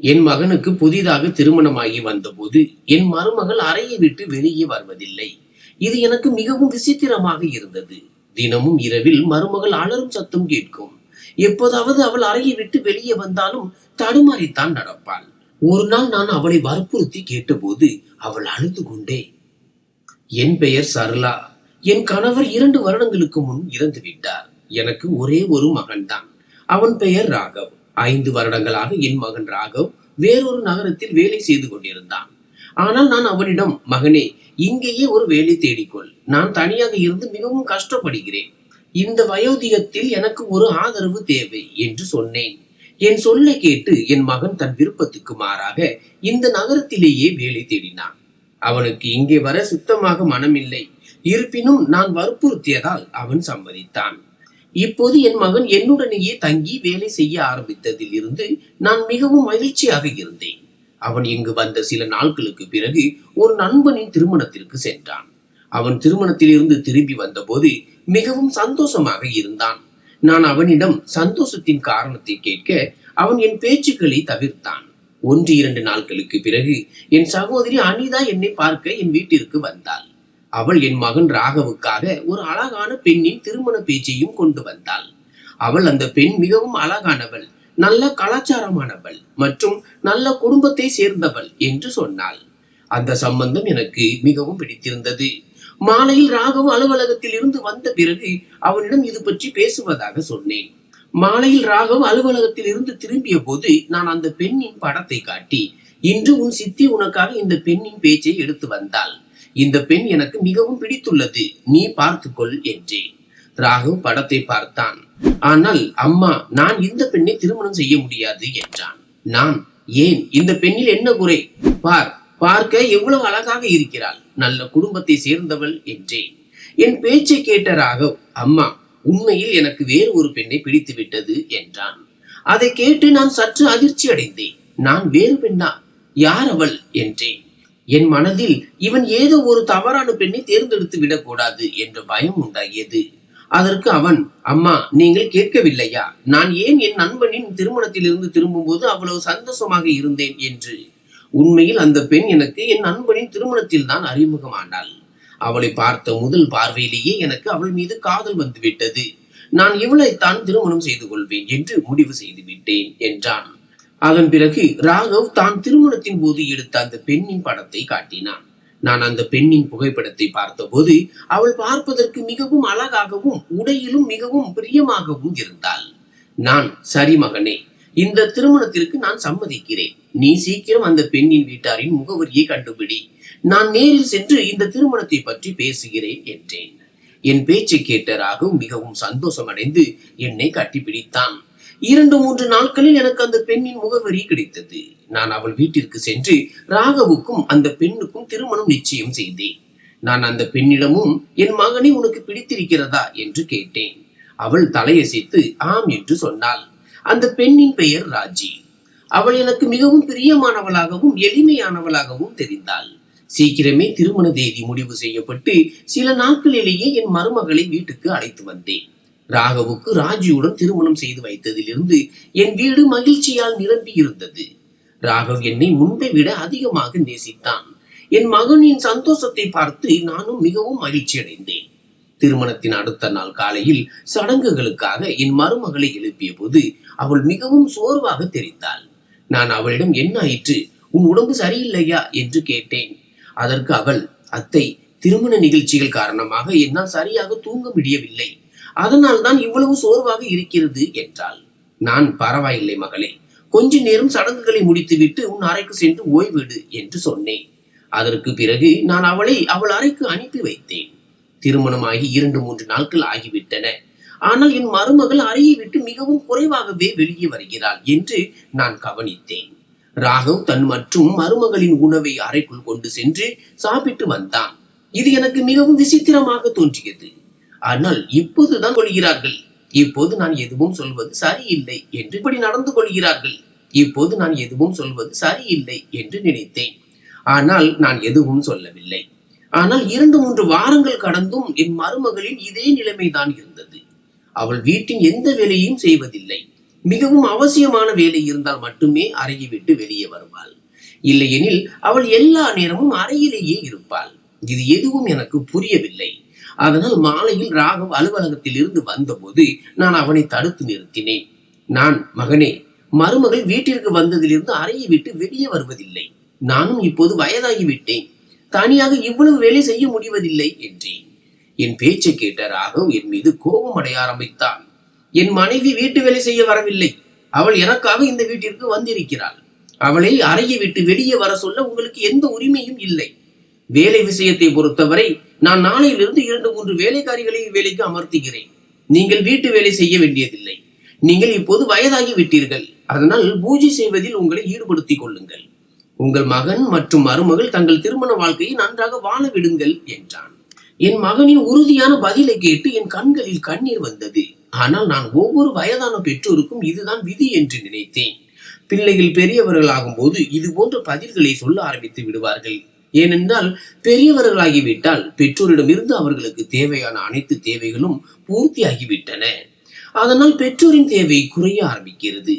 என் மகனுக்கு புதிதாக திருமணமாகி வந்தபோது என் மருமகள் அறையை விட்டு வெளியே வருவதில்லை. இது எனக்கு மிகவும் விசித்திரமாக இருந்தது. தினமும் இரவில் மருமகள் அலறும் சத்தம் கேட்கும். எப்போதாவது அவள் அறையை விட்டு வெளியே வந்தாலும் தடுமாறித்தான் நடப்பாள். ஒரு நாள் நான் அவளை வற்புறுத்தி கேட்டபோது அவள் அழுது கொண்டே, என் பெயர் சரளா. என் கணவர் 2 வருடங்களுக்கு முன் இறந்து விட்டார். எனக்கு ஒரே ஒரு மகன்தான். அவன் பெயர் ராகவ். 5 வருடங்களாக என் மகன் ராகவ் வேறொரு நகரத்தில் வேலை செய்து கொண்டிருந்தான். ஆனால் நான் அவனிடம், மகனே, இங்கேயே ஒரு வேலை தேடிக்கொள். நான் தனியாக இருந்து மிகவும் கஷ்டப்படுகிறேன். இந்த வயோதிகத்தில் எனக்கு ஒரு ஆதரவு தேவை என்று சொன்னேன். என் சொல்லை கேட்டு என் மகன் தன் விருப்பத்துக்கு மாறாக இந்த நகரத்திலேயே வேலை தேடினான். அவனுக்கு இங்கே வர சுத்தமாக மனமில்லை. இருப்பினும் நான் வற்புறுத்தியதால் அவன் சம்மதித்தான். இப்போது என் மகன் என்னுடனேயே தங்கி வேலை செய்ய ஆரம்பித்ததில் இருந்து நான் மிகவும் மகிழ்ச்சியாக இருந்தேன். அவன் இங்கு வந்த சில நாட்களுக்கு பிறகு ஒரு நண்பனின் திருமணத்திற்கு சென்றான். அவன் திருமணத்தில் இருந்து திரும்பி வந்தபோது மிகவும் சந்தோஷமாக இருந்தான். நான் அவனிடம் சந்தோஷத்தின் காரணத்தை கேட்க அவன் என் பேச்சுக்களை தவிர்த்தான். 1-2 நாட்களுக்கு பிறகு என் சகோதரி அனிதா என்னை பார்க்க என் வீட்டிற்கு வந்தாள். அவள் என் மகன் ராகவுக்காக ஒரு அழகான பெண்ணின் திருமண பேச்சையும் கொண்டு வந்தாள். அவள் அந்த பெண் மிகவும் அழகானவள், நல்ல கலாச்சாரமானவள் மற்றும் நல்ல குடும்பத்தை சேர்ந்தவள் என்று சொன்னாள். அந்த சம்பந்தம் எனக்கு மிகவும் பிடித்திருந்தது. மாலையில் ராகவ் அலுவலகத்தில் இருந்து வந்த பிறகு அவனிடம் இது பற்றி பேசுவதாக சொன்னேன். மாலையில் ராகவ் அலுவலகத்தில் இருந்து திரும்பிய போது நான் அந்த பெண்ணின் படத்தை காட்டி, இன்று உன் சித்தி உனக்காக இந்த பெண்ணின் பேச்சை எடுத்து வந்தாள். இந்த பெண் எனக்கு மிகவும் பிடித்துள்ளது, நீ பார்த்துக்கொள் என்றேன். ராகவ் படத்தை பார்த்தான். ஆனால் அம்மா, நான் இந்த பெண்ணை திருமணம் செய்ய முடியாது என்றான். நான், ஏன்? இந்த பெண்ணில் என்ன குறை? பார்க்க எவ்வளவு அழகாக இருக்கிறாள், நல்ல குடும்பத்தை சேர்ந்தவள் என்றேன். என் பேச்சை கேட்ட ராகவ், அம்மா, உண்மையில் எனக்கு வேறு ஒரு பெண்ணை பிடித்து விட்டது என்றான். அதை கேட்டு நான் சற்று அதிர்ச்சி அடைந்தேன். நான் வேறு பெண்ணா? யார் அவள் என்றேன். என் மனதில் இவன் ஏதோ ஒரு தவறான பெண்ணை தேர்ந்தெடுத்து விடக்கூடாது என்ற பயம் உண்டாகியது. அதற்கு அவன், அம்மா, நீங்கள் கேட்கவில்லையா நான் ஏன் என் நண்பனின் திருமணத்தில் இருந்து திரும்பும் போது அவ்வளவு சந்தோஷமாக இருந்தேன் என்று? உண்மையில் அந்த பெண் எனக்கு என் நண்பனின் திருமணத்தில் தான் அறிமுகமானாள். அவளை பார்த்த முதல் பார்வையிலேயே எனக்கு அவள் மீது காதல் வந்துவிட்டது. நான் இவளைத்தான் திருமணம் செய்து கொள்வேன் என்று முடிவு செய்து விட்டேன் என்றான். அதன் பிறகு ராகவ் தான் திருமணத்தின் போது எடுத்த அந்த பெண்ணின் படத்தை காட்டினான். நான் அந்த பெண்ணின் புகைப்படத்தை பார்த்தபோது அவள் பார்ப்பதற்கு மிகவும் அழகாகவும் உடையிலும் மிகவும் பிரியமாகவும் இருந்தாள். நான், சரி மகனே, இந்த திருமணத்திற்கு நான் சம்மதிக்கிறேன். நீ சீக்கிரம் அந்த பெண்ணின் வீட்டாரின் முகவரியை கண்டுபிடி. நான் நேரில் சென்று இந்த திருமணத்தை பற்றி பேசுகிறேன் என்றேன். என் பேச்சை கேட்ட ராகவ் மிகவும் சந்தோஷமடைந்து என்னை கட்டிப்பிடித்தான். 2-3 நாட்களில் எனக்கு அந்த பெண்ணின் முகவரி கிடைத்தது. நான் அவள் வீட்டிற்கு சென்று ராகவுக்கும் அந்த பெண்ணுக்கும் திருமணம் நிச்சயம் செய்தேன். நான் அந்த பெண்ணிடமும், என் மகனை உனக்கு பிடித்திருக்கிறதா என்று கேட்டேன். அவள் தலையசைத்து ஆம் என்று சொன்னாள். அந்த பெண்ணின் பெயர் ராஜி. அவள் எனக்கு மிகவும் பிரியமானவளாகவும் எளிமையானவளாகவும் தெரிந்தாள். சீக்கிரமே திருமண தேதி முடிவு செய்யப்பட்டு சில நாட்களிலேயே என் மருமகளை வீட்டுக்கு அழைத்து வந்தேன். ராகவுக்கு ராஜியுடன் திருமணம் செய்து வைத்ததிலிருந்து என் வீடு மகிழ்ச்சியால் நிரம்பி இருந்தது. ராகவ் என்னை முன்பை விட அதிகமாக நேசித்தான். என் மகனின் சந்தோஷத்தை பார்த்து நானும் மிகவும் மகிழ்ச்சி அடைந்தேன். திருமணத்தின் அடுத்த நாள் காலையில் சடங்குகளுக்காக என் மருமகளை எழுப்பிய போது அவள் மிகவும் சோர்வாக தெரிந்தாள். நான் அவளிடம், என்ன ஆயிற்று, உன் உடம்பு சரியில்லையா என்று கேட்டேன். அதற்கு அவள், அத்தை, திருமண நிகழ்ச்சிகள் காரணமாக என்னால் சரியாக தூங்க முடியவில்லை, அதனால் தான் இவ்வளவு சோர்வாக இருக்கிறது என்றாள். நான், பரவாயில்லை மகளே, கொஞ்ச நேரம் சடங்குகளை முடித்துவிட்டு உன் அறைக்கு சென்று ஓய்வெடு என்று சொன்னேன். அதற்கு பிறகு நான் அவளை அவள் அறைக்கு அனுப்பி வைத்தேன். திருமணமாகி 2-3 நாட்கள் ஆகிவிட்டன. ஆனால் என் மருமகள் அறையை விட்டு மிகவும் குறைவாகவே வெளியே வருகிறாள் என்று நான் கவனித்தேன். ராகவ் தன் மற்றும் மருமகளின் உணவை அறைக்குள் கொண்டு சென்று சாப்பிட்டு வந்தான். இது எனக்கு மிகவும் விசித்திரமாக தோன்றியது. ஆனால் இப்போதுதான் கொள்கிறார்கள். இப்போது நான் எதுவும் சொல்வது சரியில்லை என்று இப்படி நடந்து கொள்கிறார்கள். இப்போது நான் எதுவும் சொல்வது சரியில்லை என்று நினைத்தேன். ஆனால் நான் எதுவும் சொல்லவில்லை. ஆனால் 2-3 வாரங்கள் கடந்தும் என் மருமகளின் இதே நிலைமைதான் இருந்தது. அவள் வீட்டின் எந்த வேலையும் செய்வதில்லை. மிகவும் அவசியமான வேலை இருந்தால் மட்டுமே அறையை விட்டு வெளியே வருவாள். இல்லையெனில் அவள் எல்லா நேரமும் அறையிலேயே இருப்பாள். இது எதுவும் எனக்கு புரியவில்லை. அதனால் மாலையில் ராகவ் அலுவலகத்தில் இருந்து வந்தபோது நான் அவனை தடுத்து நிறுத்தினேன். நான், மகனே, மருமகள் வீட்டிற்கு வந்ததிலிருந்து அறையை விட்டு வெளியே வருவதில்லை. நானும் இப்போது வயதாகிவிட்டேன். தனியாக இவ்வளவு வேலை செய்ய முடிவதில்லை என்றேன். என் பேச்சை கேட்ட ராகவ் என் மீது கோபம் அடைய ஆரம்பித்தான். என் மனைவி வீட்டு வேலை செய்ய வரவில்லை. அவள் எனக்காக இந்த வீட்டிற்கு வந்திருக்கிறாள். அவளை அறையை விட்டு வெளியே வர சொல்ல உங்களுக்கு எந்த உரிமையும் இல்லை. வேலை விஷயத்தை பொறுத்தவரை நான் நாளையிலிருந்து 2-3 வேலைக்காரிகளை வேலைக்கு அமர்த்துகிறேன். நீங்கள் வீட்டு வேலை செய்ய வேண்டியதில்லை. நீங்கள் இப்போது வயதாகி விட்டீர்கள். அதனால் பூஜை செய்வதில் உங்களை ஈடுபடுத்திக் கொள்ளுங்கள். உங்கள் மகன் மற்றும் மருமகள் தங்கள் திருமண வாழ்க்கையை நன்றாக வாழ விடுங்கள் என்றான். என் மகனின் உறுதியான பதிலை கேட்டு என் கண்களில் கண்ணீர் வந்தது. ஆனால் நான் ஒவ்வொரு வயதான பெற்றோருக்கும் இதுதான் விதி என்று நினைத்தேன். பிள்ளைகள் பெரியவர்களாகும் போது இது போன்ற பதில்களை சொல்ல ஆரம்பித்து விடுவார்கள். ஏனென்றால் பெரியவர்களாகிவிட்டால் பெற்றோரிடமிருந்து அவர்களுக்கு தேவையான அனைத்து தேவைகளும் பூர்த்தியாகிவிட்டன. அதனால் பெற்றோரின் தேவை குறைய ஆரம்பிக்கிறது.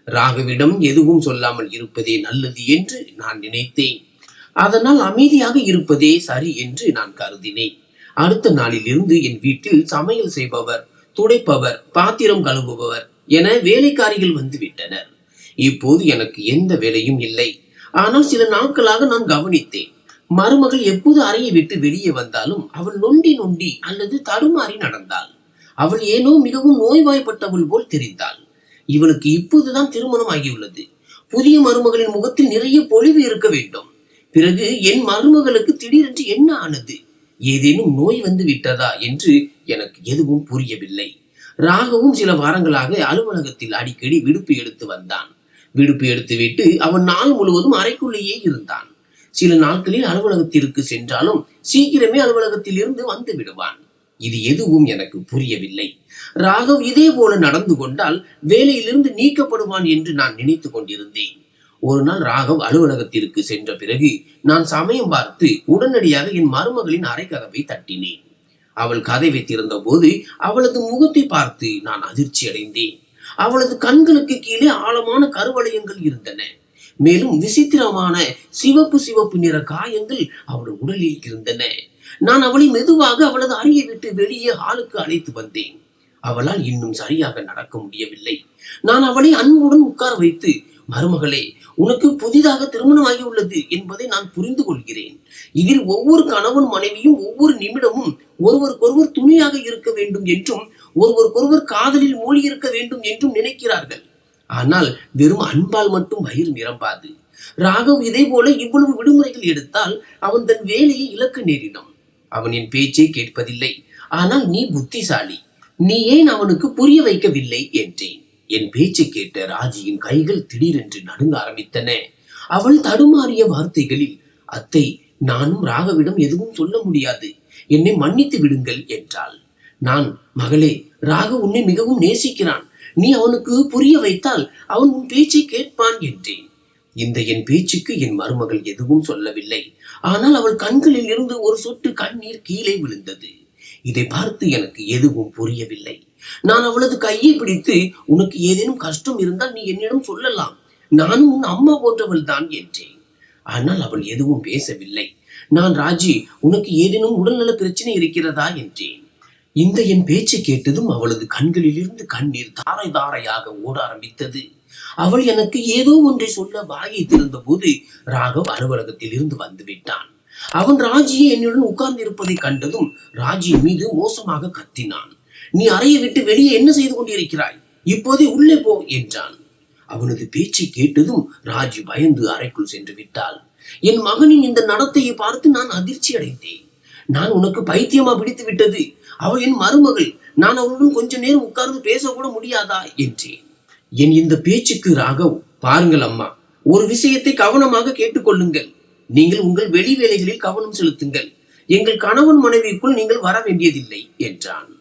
ராகவிடம் எதுவும் சொல்லாமல் இருப்பதே நல்லது என்று நான் நினைத்தேன். அதனால் அமைதியாக இருப்பதே சரி என்று நான் கருதினேன். அடுத்த நாளில் இருந்து என் வீட்டில் சமையல் செய்பவர், துடைப்பவர், பாத்திரம் கழுவுபவர் என வேலைக்காரிகள் வந்து விட்டனர். இப்போது எனக்கு எந்த வேலையும் இல்லை. ஆனால் சில நாட்களாக நான் கவனித்தேன். மருமகள் எப்போது அறையை விட்டு வெளியே வந்தாலும் அவள் நொண்டி நொண்டி அல்லது தடுமாறி நடந்தாள். அவள் ஏனோ மிகவும் நோய்வாய்ப்பட்டவள் போல் தெரிந்தாள். இவளுக்கு இப்போதுதான் திருமணம் ஆகியுள்ளது. புதிய மருமகளின் முகத்தில் நிறைய பொலிவு இருக்க வேண்டும். பிறகு என் மருமகளுக்கு திடீரென்று என்ன ஆனது? ஏதேனும் நோய் வந்து விட்டதா என்று எனக்கு எதுவும் புரியவில்லை. ராகவும் சில வாரங்களாக அலுவலகத்தில் அடிக்கடி விடுப்பு எடுத்து வந்தான். விடுப்பு எடுத்துவிட்டு அவன் நாள் முழுவதும் அறைக்குள்ளேயே இருந்தான். சில நாட்களில் அலுவலகத்திற்கு சென்றாலும் சீக்கிரமே அலுவலகத்தில் இருந்து வந்து விடுவான். இது எதுவும் எனக்கு புரியவில்லை. ராகவ் இதே போல நடந்து கொண்டால் வேலையிலிருந்து நீக்கப்படுவான் என்று நான் நினைத்து கொண்டிருந்தேன். ஒரு நாள் ராகவ் அலுவலகத்திற்கு சென்ற பிறகு நான் சமயம் பார்த்து உடனடியாக என் மருமகளின் அறை கதவை தட்டினேன். அவள் கதவை திறந்த போது அவளது முகத்தை பார்த்து நான் அதிர்ச்சி அடைந்தேன். அவளது கண்களுக்கு கீழே ஆழமான கருவளையங்கள் இருந்தன. மேலும் விசித்திரமான சிவப்பு சிவப்பு நிற காயங்கள் அவள் உடலில் இருந்தன. நான் அவளை மெதுவாக அவளது அறையை விட்டு வெளியே ஹாலுக்கு அழைத்து வந்தேன். அவளால் இன்னும் சரியாக நடக்க முடியவில்லை. நான் அவளை அன்புடன் உட்கார வைத்து, மருமகளே, உனக்கு புதிதாக திருமணமாகி உள்ளது என்பதை நான் புரிந்து கொள்கிறேன். இதில் ஒவ்வொரு கணவன் மனைவியும் ஒவ்வொரு நிமிடமும் ஒருவருக்கொருவர் துணையாக இருக்க வேண்டும் என்றும் ஒருவருக்கொருவர் காதலில் மூழ்கி இருக்க வேண்டும் என்றும் நினைக்கிறார்கள். ஆனால் வெறும் அன்பால் மட்டும் வயிறு நிரம்பாது. ராகவ் இதே போல இவ்வளவு விடுமுறைகள் எடுத்தால் அவன் தன் வேலையை இழக்க நேரிடும். அவன் என் பேச்சை கேட்பதில்லை. ஆனால் நீ புத்திசாலி. நீ ஏன் அவனுக்கு புரிய வைக்கவில்லை என்றேன். என் பேச்சை கேட்ட ராஜியின் கைகள் திடீரென்று நடுங்க ஆரம்பித்தன. அவள் தடுமாறிய வார்த்தைகளில், அத்தை, நானும் ராகவிடம் எதுவும் சொல்ல முடியாது. என்னை மன்னித்து விடுங்கள் என்றாள். நான், மகளே, ராகவ் உன்னை மிகவும் நேசிக்கிறான். நீ அவனுக்கு புரிய வைத்தால் அவன் உன் பேச்சை கேட்பான் என்றேன். இந்த என் பேச்சுக்கு என் மருமகள் எதுவும் சொல்லவில்லை. ஆனால் அவள் கண்களில் இருந்து ஒரு சொட்டு கண்ணீர் கீழே விழுந்தது. இதை பார்த்து எனக்கு எதுவும் புரியவில்லை. நான் அவளது கையை பிடித்து, உனக்கு ஏதேனும் கஷ்டம் இருந்தால் நீ என்னிடம் சொல்லலாம். நானும் உன் அம்மா போன்றவள் தான் என்றேன். ஆனால் அவள் எதுவும் பேசவில்லை. நான், ராஜி, உனக்கு ஏதேனும் உடல்நல பிரச்சனை இருக்கிறதா என்றேன். இந்த என் பேச்சை கேட்டதும் அவளது கண்களில் இருந்து கண்ணீர் தாரை தாரையாக ஓட ஆரம்பித்தது. அவள் எனக்கு ஏதோ ஒன்றை சொல்ல வாயை திறந்த போது ராகவ் அலுவலகத்தில் இருந்து வந்து விட்டான். அவன் ராஜியை என்னுடன் உட்கார்ந்து இருப்பதை கண்டதும் ராஜியின் மீது மோசமாக கத்தினான். நீ அறையை விட்டு வெளியே என்ன செய்து கொண்டிருக்கிறாய்? இப்போதே உள்ளே போ என்றான். அவனது பேச்சை கேட்டதும் ராஜி பயந்து அறைக்குள் சென்று விட்டாள். என் மகனின் இந்த நடத்தையை பார்த்து நான் அதிர்ச்சி அடைந்தேன். நான், உனக்கு பைத்தியமா பிடித்து விட்டது? அவள் என் மருமகள். நான் அவளுடன் கொஞ்ச நேரம் உட்கார்ந்து பேசக்கூட முடியாதா என்றேன். என் இந்த பேச்சுக்கு ராகவ், பாருங்கள் அம்மா, ஒரு விஷயத்தை கவனமாக கேட்டுக்கொள்ளுங்கள். நீங்கள் உங்கள் வெளி வேலைகளில் கவனம் செலுத்துங்கள். எங்கள் கணவன் மனைவிக்குள் நீங்கள் வர வேண்டியதில்லை என்றான்.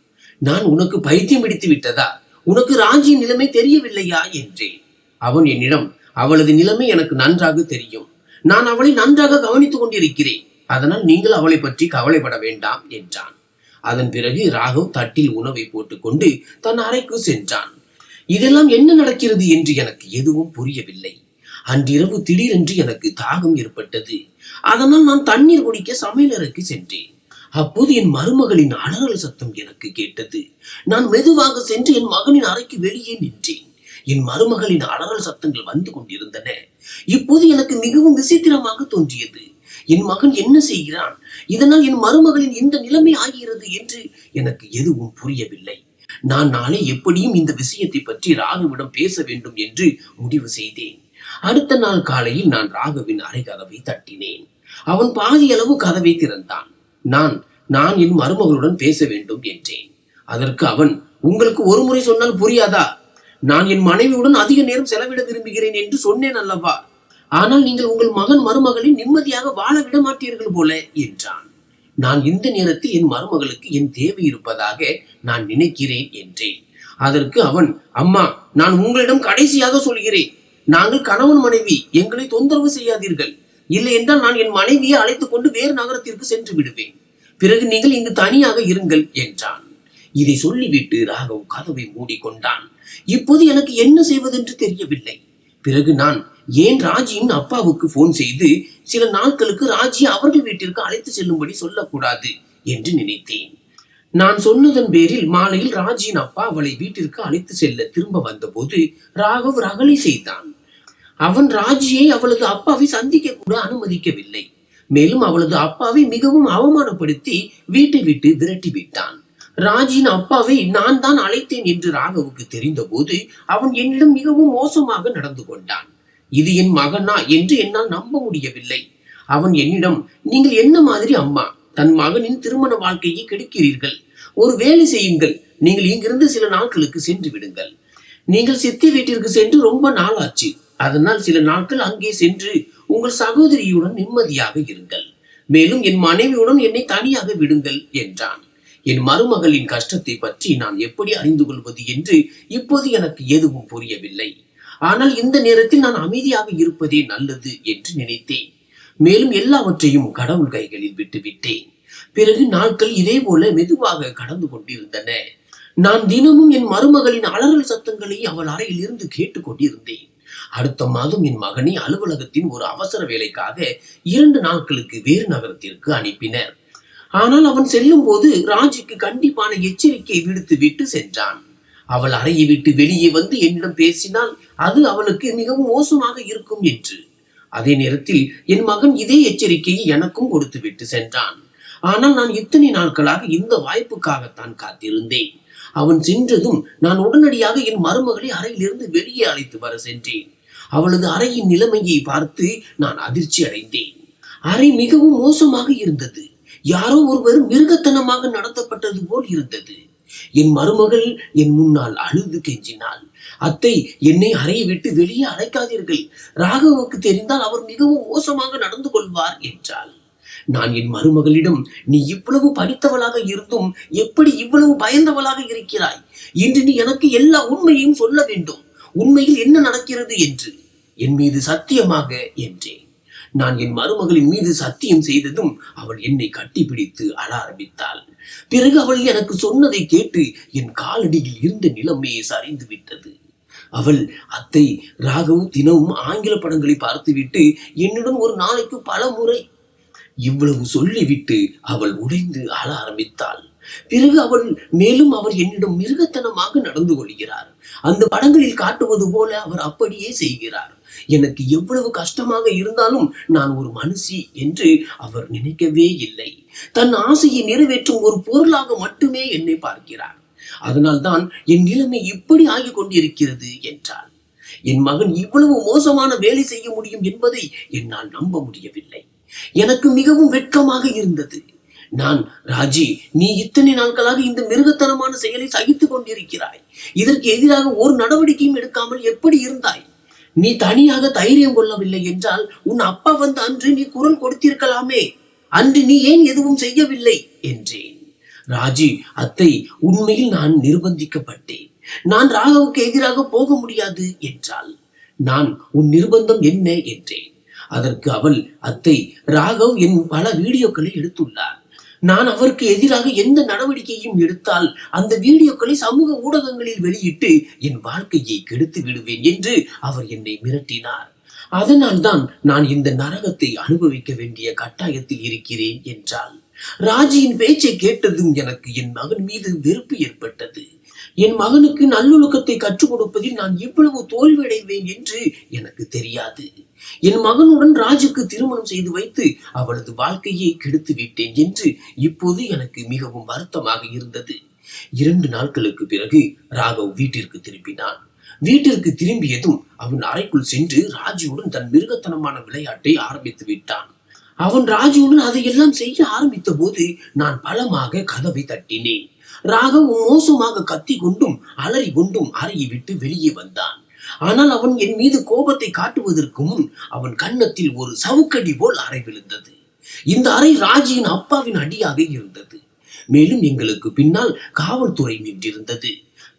நான், உனக்கு பைத்தியம் பிடித்து விட்டதா? உனக்கு ராஜியின் நிலைமை தெரியவில்லையா என்றேன். அவன் என்னிடம், அவளது நிலைமை எனக்கு நன்றாக தெரியும். நான் அவளை நன்றாக கவனித்துக் கொண்டிருக்கிறேன். அதனால் நீங்கள் அவளை பற்றி கவலைப்பட வேண்டாம் என்றான். அதன் பிறகு ராகவ் தட்டில் உணவை போட்டுக்கொண்டு தன் அறைக்கு சென்றான். இதெல்லாம் என்ன நடக்கிறது என்று எனக்கு எதுவும் புரியவில்லை. அன்றிரவு திடீரென்று எனக்கு தாகம் ஏற்பட்டது. அதனால் நான் தண்ணீர் குடிக்க சமையலறைக்கு சென்றேன். அப்போது என் மருமகளின் அலறல் சத்தம் எனக்கு கேட்டது. நான் மெதுவாக சென்று என் மகனின் அறைக்கு வெளியே நின்றேன். என் மருமகளின் அலறல் சத்தங்கள் வந்து கொண்டிருந்தன. இப்போது எனக்கு மிகவும் விசித்திரமாக தோன்றியது. என் மகன் என்ன செய்கிறான்? இதனால் என் மருமகளின் இந்த நிலைமை ஆகிறது என்று எனக்கு எதுவும் புரியவில்லை. நான் நாளை எப்படியும் இந்த விஷயத்தை பற்றி ராகவிடம் பேச வேண்டும் என்று முடிவு செய்தேன். அடுத்த நாள் காலையில் நான் ராகவின் அறை கதவை தட்டினேன். அவன் பாதியளவு கதவை திறந்தான். நான் என் மருமகளுடன் பேச வேண்டும் என்றேன். அதற்கு அவன், உங்களுக்கு ஒரு முறை சொன்னால் புரியாதா? நான் என் மனைவியுடன் அதிக நேரம் செலவிட விரும்புகிறேன் என்று சொன்னேன் அல்லவா? ஆனால் நீங்கள் உங்கள் மகன் மருமகளை நிம்மதியாக வாழ விட மாட்டீர்கள் போல என்றான். நான் இந்த நேரத்தில் என் மருமகளுக்கு என் தேவை இருப்பதாக நான் நினைக்கிறேன் என்றேன். அதற்கு அவன், அம்மா, நான் உங்களிடம் கடைசியாக சொல்கிறேன். நாங்கள் கணவன் மனைவி, எங்களை தொந்தரவு செய்யாதீர்கள். இல்லை என்றால் நான் என் மனைவியை அழைத்துக் கொண்டு வேறு நகரத்திற்கு சென்று விடுவேன். பிறகு நீங்கள் இங்கு தனியாக இருங்கள் என்றான். இதை சொல்லிவிட்டு ராகவ் கதவை மூடிக்கொண்டான். இப்போது எனக்கு என்ன செய்வதென்று தெரியவில்லை. பிறகு நான் ஏன் ராஜியின் அப்பாவுக்கு போன் செய்து சில நாட்களுக்கு ராஜி அவர்கள் வீட்டிற்கு அழைத்து செல்லும்படி சொல்லக்கூடாது என்று நினைத்தேன். நான் சொன்னதன் பேரில் மாலையில் ராஜியின் அப்பா அவளை வீட்டிற்கு அழைத்து செல்ல திரும்ப வந்தபோது ராகவ் ரகளை செய்தான். அவன் ராஜியை அவளது அப்பாவை சந்திக்க கூட அனுமதிக்கவில்லை. மேலும் அவளது அப்பாவை மிகவும் அவமானப்படுத்தி வீட்டை விட்டு விரட்டி விட்டான். ராஜியின் அப்பாவை நான் தான் அழைத்தேன் என்று ராகவுக்கு தெரிந்த போது அவன் என்னிடம் மிகவும் மோசமாக நடந்து கொண்டான். இது என் மகனா என்று என்னால் நம்ப முடியவில்லை. அவன் என்னிடம், நீங்கள் என்ன மாதிரி அம்மா? தன் மகனின் திருமண வாழ்க்கையை கெடுக்கிறீர்கள். ஒரு வேலை செய்யுங்கள். நீங்கள் இங்கிருந்து சில நாட்களுக்கு சென்று விடுங்கள். நீங்கள் சித்தி வீட்டிற்கு சென்று ரொம்ப நாள் ஆச்சு. அதனால் சில நாட்கள் அங்கே சென்று உங்கள் சகோதரியுடன் நிம்மதியாக இருங்கள். மேலும் என் மனைவியுடன் என்னை தனியாக விடுங்கள் என்றான். என் மருமகளின் கஷ்டத்தை பற்றி நான் எப்படி அறிந்து கொள்வது என்று இப்போது எனக்கு எதுவும் புரியவில்லை. ஆனால் இந்த நேரத்தில் நான் அமைதியாக இருப்பதே நல்லது என்று நினைத்தேன். மேலும் எல்லாவற்றையும் கடவுள் கைகளில் விட்டுவிட்டேன். பிறகு நாட்கள் இதே போல மெதுவாக கடந்து கொண்டிருந்தன. நான் தினமும் என் மருமகளின் அலறல் சத்தங்களை அவள் அறையில் இருந்து கேட்டுக் கொண்டிருந்தேன். அடுத்த மாதம் என் மகனை அலுவலகத்தின் ஒரு அவசர வேலைக்காக 2 நாட்களுக்கு வேறு நகரத்திற்கு அனுப்பினர். ஆனால் அவன் செல்லும் போது ராஜிக்கு கண்டிப்பான எச்சரிக்கை விடுத்து விட்டு சென்றான். அவள் அறையை விட்டு வெளியே வந்து என்னிடம் பேசினால் அது அவளுக்கு மிகவும் மோசமாக இருக்கும் என்று. அதே நேரத்தில் என் மகன் இதே எச்சரிக்கையை எனக்கும் கொடுத்து விட்டு சென்றான். ஆனால் நான் இத்தனை நாட்களாக இந்த வாய்ப்புக்காகத்தான் காத்திருந்தேன். அவன் சென்றதும் நான் உடனடியாக என் மருமகளை அறையிலிருந்து வெளியே அழைத்து வர சென்றேன். அவளது அறையின் நிலைமையை பார்த்து நான் அதிர்ச்சி அடைந்தேன். அறை மிகவும் மோசமாக இருந்தது. யாரோ ஒருவர் மிருகத்தனமாக நடத்தப்பட்டது போல் இருந்தது. என் மருமகள் என் முன்னால் அழுது கெஞ்சினாள். அத்தை, என்னை அறையை விட்டு வெளியே அழைக்காதீர்கள். ராகவுக்கு தெரிந்தால் அவர் மிகவும் மோசமாக நடந்து கொள்வார் என்றாள். நான் என் மருமகளிடம், நீ இவ்வளவு படித்தவளாக இருந்தும் எப்படி இவ்வளவு பயந்தவளாக இருக்கிறாய்? இன்று நீ எனக்கு எல்லா உண்மையையும் சொல்ல வேண்டும். உண்மையில் என்ன நடக்கிறது என்று என் மீது சத்தியமாக என்றேன். நான் என் மருமகளின் மீது சத்தியம் செய்ததும் அவள் என்னை கட்டிப்பிடித்து அழ ஆரம்பித்தாள். பிறகு அவள் எனக்கு சொன்னதை கேட்டு என் காலடியில் இருந்த நிலைமையை சரிந்து விட்டது. அவள், அத்தை, ராகவ் தினமும் ஆங்கில படங்களை பார்த்துவிட்டு என்னுடன் ஒரு நாளைக்கு பல முறை இவ்வளவு சொல்லிவிட்டு அவள் உடைந்து அழ ஆரம்பித்தாள். பிறகு அவள் மேலும் அவர் என்னிடம் மிருகத்தனமாக நடந்து கொள்கிறார். அந்த படங்களில் காட்டுவது போல அவர் அப்படியே செய்கிறார். எனக்கு எவ்வளவு கஷ்டமாக இருந்தாலும் நான் ஒரு மனுஷி என்று அவர் நினைக்கவே இல்லை. தன் ஆசையை நிறைவேற்றும் ஒரு பொருளாக மட்டுமே என்னை பார்க்கிறார். அதனால்தான் என் நிலைமை இப்படி ஆகிக் கொண்டிருக்கிறது என்றாள். என் மகன் இவ்வளவு மோசமான வேலை செய்ய முடியும் என்பதை என்னால் நம்ப முடியவில்லை. எனக்கு மிகவும் வெட்கமாக இருந்தது. நான், ராஜி, நீ இத்தனை நாட்களாக இந்த மிருகத்தனமான செயலை சகித்துக் கொண்டிருக்கிறாய். இதற்கு எதிராக ஒரு நடவடிக்கையும் எடுக்காமல் எப்படி இருந்தாய்? நீ தனியாக தைரியம் கொள்ளவில்லை என்றால் உன் அப்பா வந்த அன்று நீ குரல் கொடுத்திருக்கலாமே. அன்று நீ ஏன் எதுவும் செய்யவில்லை என்றேன். ராஜி, அத்தை, உண்மையில் நான் நிர்பந்திக்கப்பட்டேன். நான் ராகவுக்கு எதிராக போக முடியாது என்றாள். நான், உன் நிர்பந்தம் என்ன என்றேன். அதற்கு அவள், அத்தை, ராகவ் என் பல வீடியோக்களை எடுத்துள்ளார். நான் அவருக்கு எதிராக எந்த நடவடிக்கையும் எடுத்தால் அந்த வீடியோக்களை சமூக ஊடகங்களில் வெளியிட்டு என் வாழ்க்கையை கெடுத்து விடுவேன் என்று அவர் என்னை மிரட்டினார். அதனால்தான் நான் இந்த நரகத்தை அனுபவிக்க வேண்டிய கட்டாயத்தில் இருக்கிறேன் என்றாள். ராஜியின் பேச்சை கேட்டதும் எனக்கு என் மகன் மீது வெறுப்பு ஏற்பட்டது. என் மகனுக்கு நல்லொழுக்கத்தை கற்றுக் கொடுப்பதில் நான் இவ்வளவு தோல்வியடைவேன் என்று எனக்கு தெரியாது. என் மகனுடன் ராஜுக்கு திருமணம் செய்து வைத்து அவளது வாழ்க்கையை கெடுத்து விட்டேன் என்று இப்போது எனக்கு மிகவும் வருத்தமாக இருந்தது. 2 நாட்களுக்கு பிறகு ராகவ் வீட்டிற்கு திரும்பினான். வீட்டிற்கு திரும்பியதும் அவன் அறைக்குள் சென்று ராஜுவுடன் தன் மிருகத்தனமான விளையாட்டை ஆரம்பித்து விட்டான். அவன் ராஜுவுடன் அதையெல்லாம் செய்ய ஆரம்பித்த போது நான் பலமாக கதவை தட்டினேன். ராகவ் மோசமாக கத்தி கொண்டும் அலறி கொண்டும் அறையை விட்டு வெளியே வந்தான். ஆனால் அவன் என் மீது கோபத்தை காட்டுவதற்கு முன் அவன் கன்னத்தில் ஒரு சவுக்கடி போல் அறை விழுந்தது. இந்த அறை ராஜியின் அப்பாவின் அடியாக இருந்தது. மேலும் எங்களுக்கு பின்னால் காவல்துறை நின்றிருந்தது.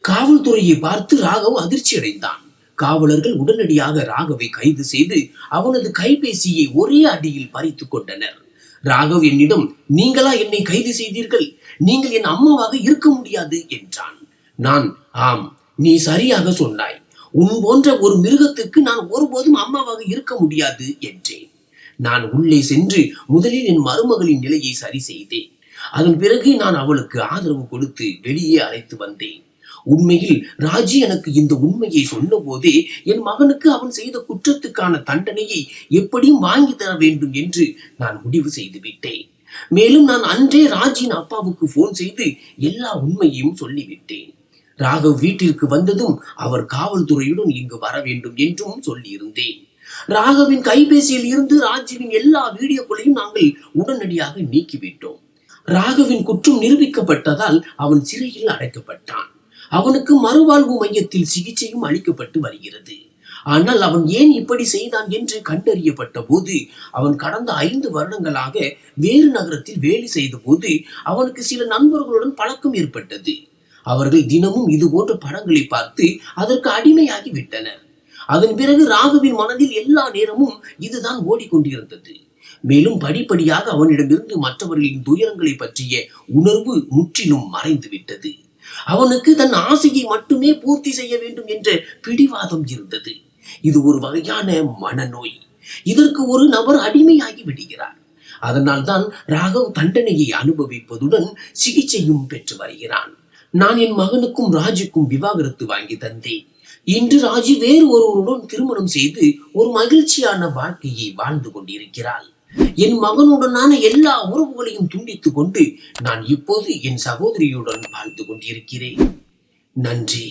காவல்துறையை பார்த்து ராகவ் அதிர்ச்சி அடைந்தான். காவலர்கள் உடனடியாக ராகவை கைது செய்து அவனது கைபேசியை ஒரே அடியில் பறித்து கொண்டனர். ராகவ் என்னிடம், நீங்களா என்னை கைது செய்தீர்கள்? நீங்கள் என் அம்மாவாக இருக்க முடியாது என்றான். நான், ஆம், நீ சரியாக சொன்னாய். உன் போன்ற ஒரு மிருகத்துக்கு நான் ஒருபோதும் அம்மாவாக இருக்க முடியாது என்றேன். நான் உள்ளே சென்று முதலில் என் மருமகளின் நிலையை சரி செய்தேன். அதன் பிறகு நான் அவளுக்கு ஆதரவு கொடுத்து வெளியே அழைத்து வந்தேன். உண்மையில் ராஜி எனக்கு இந்த உண்மையை சொன்ன போதே என் மகனுக்கு அவன் செய்த குற்றத்துக்கான தண்டனையை எப்படியும் வாங்கி தர வேண்டும் என்று நான் முடிவு செய்து விட்டேன். மேலும் நான் அன்றே ராஜியின் அப்பாவுக்கு போன் செய்து எல்லா உண்மையையும் சொல்லிவிட்டேன். ராகவ் வீட்டிற்கு வந்ததும் அவர் காவல்துறையுடன் இங்கு வர வேண்டும் என்றும் சொல்லியிருந்தேன். ராகவின் கைபேசியில் இருந்து ராஜுவின் எல்லா வீடியோக்களையும் நாங்கள் உடனடியாக நீக்கிவிட்டோம். ராகவின் குற்றம் நிரூபிக்கப்பட்டதால் அவன் சிறையில் அடைக்கப்பட்டான். அவனுக்கு மறுவாழ்வு மையத்தில் சிகிச்சையும் அளிக்கப்பட்டு வருகிறது. ஆனால் அவன் ஏன் இப்படி செய்தான் என்று கண்டறியப்பட்ட போது அவன் கடந்த 5 வருடங்களாக வேறு நகரத்தில் வேலை செய்த போது அவனுக்கு சில நண்பர்களுடன் பழக்கம் ஏற்பட்டது. அவர்கள் தினமும் இது போன்ற படங்களை பார்த்து அதற்கு அடிமையாகி விட்டனர். அதன் பிறகு ராகவின் மனதில் எல்லா நேரமும் இதுதான் ஓடிக்கொண்டிருந்தது. மேலும் படிப்படியாக அவனிடமிருந்து மற்றவர்களின் துயரங்களை பற்றிய உணர்வு முற்றிலும் மறைந்து விட்டது. அவனுக்கு தன் ஆசையை மட்டுமே பூர்த்தி செய்ய வேண்டும் என்ற பிடிவாதம் இருந்தது. இது ஒரு வகையான மனநோய். இதற்கு ஒரு நபர் அடிமையாகி விடுகிறார். அதனால்தான் ராகவ் தண்டனையை அனுபவிப்பதுடன் சிகிச்சையும் பெற்று வருகிறான். நான் என் மகனுக்கும் ராஜுக்கும் விவாகரத்து வாங்கி தந்தேன். இன்று ராஜி வேறு ஒருவருடன் திருமணம் செய்து ஒரு மகிழ்ச்சியான வாழ்க்கையை வாழ்ந்து கொண்டிருக்கிறாள். என் மகனுடனான எல்லா உறவுகளையும் துண்டித்துக் கொண்டு நான் இப்போது என் சகோதரியுடன் வாழ்ந்து கொண்டிருக்கிறேன். நன்றி.